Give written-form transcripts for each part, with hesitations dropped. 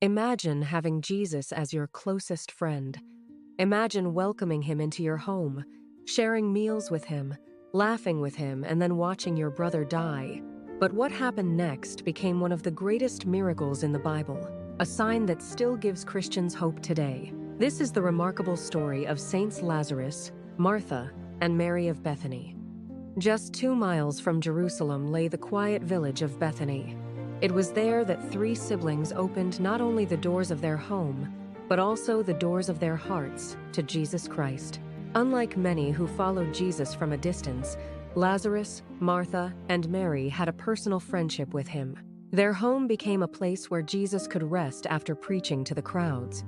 Imagine having Jesus as your closest friend. Imagine welcoming him into your home, sharing meals with him, laughing with him, and then watching your brother die. But what happened next became one of the greatest miracles in the Bible, a sign that still gives Christians hope today. This is the remarkable story of Saints Lazarus, Martha, and Mary of Bethany. Just 2 miles from Jerusalem lay the quiet village of Bethany. It was there that 3 siblings opened not only the doors of their home, but also the doors of their hearts to Jesus Christ. Unlike many who followed Jesus from a distance, Lazarus, Martha, and Mary had a personal friendship with him. Their home became a place where Jesus could rest after preaching to the crowds.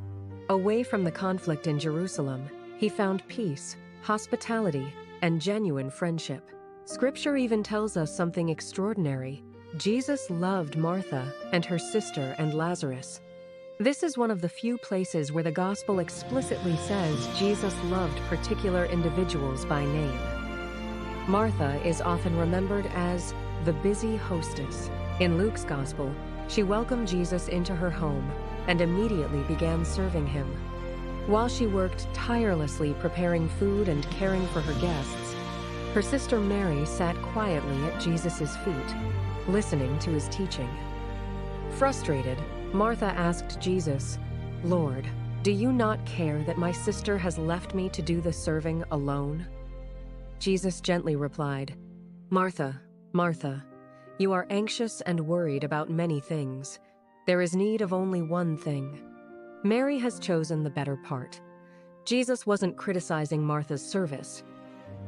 Away from the conflict in Jerusalem, he found peace, hospitality, and genuine friendship. Scripture even tells us something extraordinary. Jesus loved Martha and her sister and Lazarus. This is one of the few places where the gospel explicitly says Jesus loved particular individuals by name. Martha is often remembered as the busy hostess. In Luke's gospel, she welcomed Jesus into her home and immediately began serving him. While she worked tirelessly preparing food and caring for her guests, her sister Mary sat quietly at Jesus' feet, listening to his teaching. Frustrated, Martha asked Jesus, "Lord, do you not care that my sister has left me to do the serving alone?" Jesus gently replied, "Martha, Martha, you are anxious and worried about many things. There is need of only one thing. Mary has chosen the better part." Jesus wasn't criticizing Martha's service.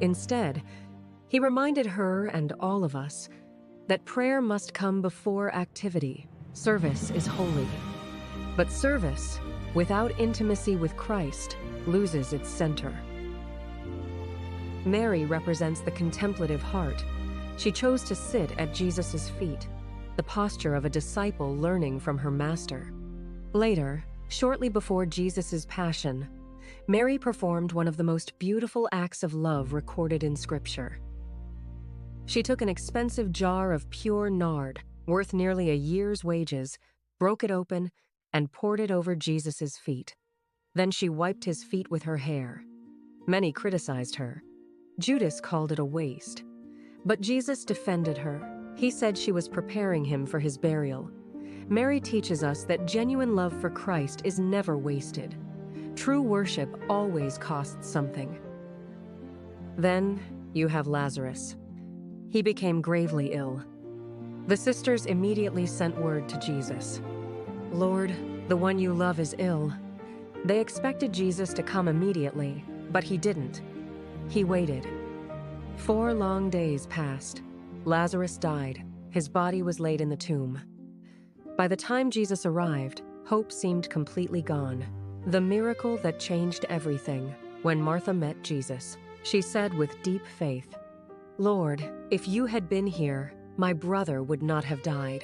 Instead, he reminded her and all of us that prayer must come before activity. Service is holy. But service, without intimacy with Christ, loses its center. Mary represents the contemplative heart. She chose to sit at Jesus' feet, the posture of a disciple learning from her master. Later, shortly before Jesus' passion, Mary performed one of the most beautiful acts of love recorded in Scripture. She took an expensive jar of pure nard, worth nearly a year's wages, broke it open, and poured it over Jesus' feet. Then she wiped his feet with her hair. Many criticized her. Judas called it a waste. But Jesus defended her. He said she was preparing him for his burial. Mary teaches us that genuine love for Christ is never wasted. True worship always costs something. Then you have Lazarus. He became gravely ill. The sisters immediately sent word to Jesus, "Lord, the one you love is ill." They expected Jesus to come immediately, but he didn't. He waited. 4 long days passed. Lazarus died. His body was laid in the tomb. By the time Jesus arrived, hope seemed completely gone. The miracle that changed everything. When Martha met Jesus, she said with deep faith, "Lord, if you had been here, my brother would not have died."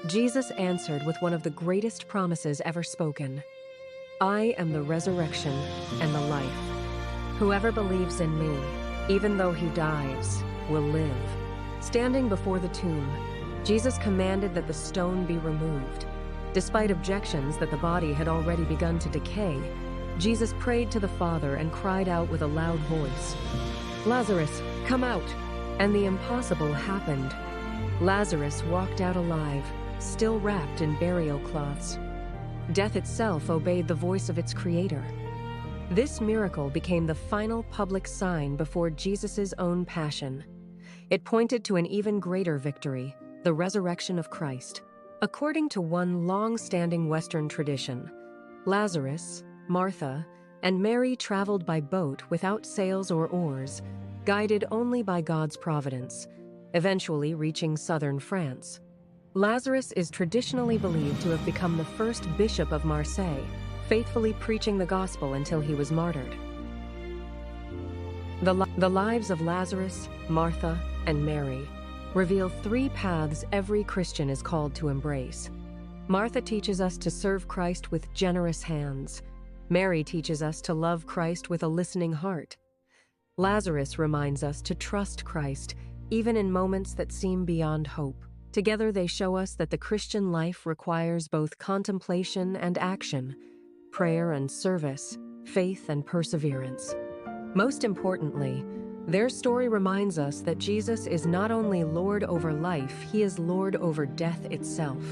Jesus answered with one of the greatest promises ever spoken. "I am the resurrection and the life. Whoever believes in me, even though he dies, will live." Standing before the tomb, Jesus commanded that the stone be removed. Despite objections that the body had already begun to decay, Jesus prayed to the Father and cried out with a loud voice, "Lazarus, come out!" And the impossible happened. Lazarus walked out alive, still wrapped in burial cloths. Death itself obeyed the voice of its creator. This miracle became the final public sign before Jesus' own passion. It pointed to an even greater victory, the resurrection of Christ. According to one long-standing Western tradition, Lazarus, Martha, and Mary traveled by boat without sails or oars, guided only by God's providence, eventually reaching southern France. Lazarus is traditionally believed to have become the first bishop of Marseille, faithfully preaching the gospel until he was martyred. The lives of Lazarus, Martha, and Mary reveal 3 paths every Christian is called to embrace. Martha teaches us to serve Christ with generous hands. Mary teaches us to love Christ with a listening heart. Lazarus reminds us to trust Christ, even in moments that seem beyond hope. Together, they show us that the Christian life requires both contemplation and action, prayer and service, faith and perseverance. Most importantly, their story reminds us that Jesus is not only Lord over life, he is Lord over death itself.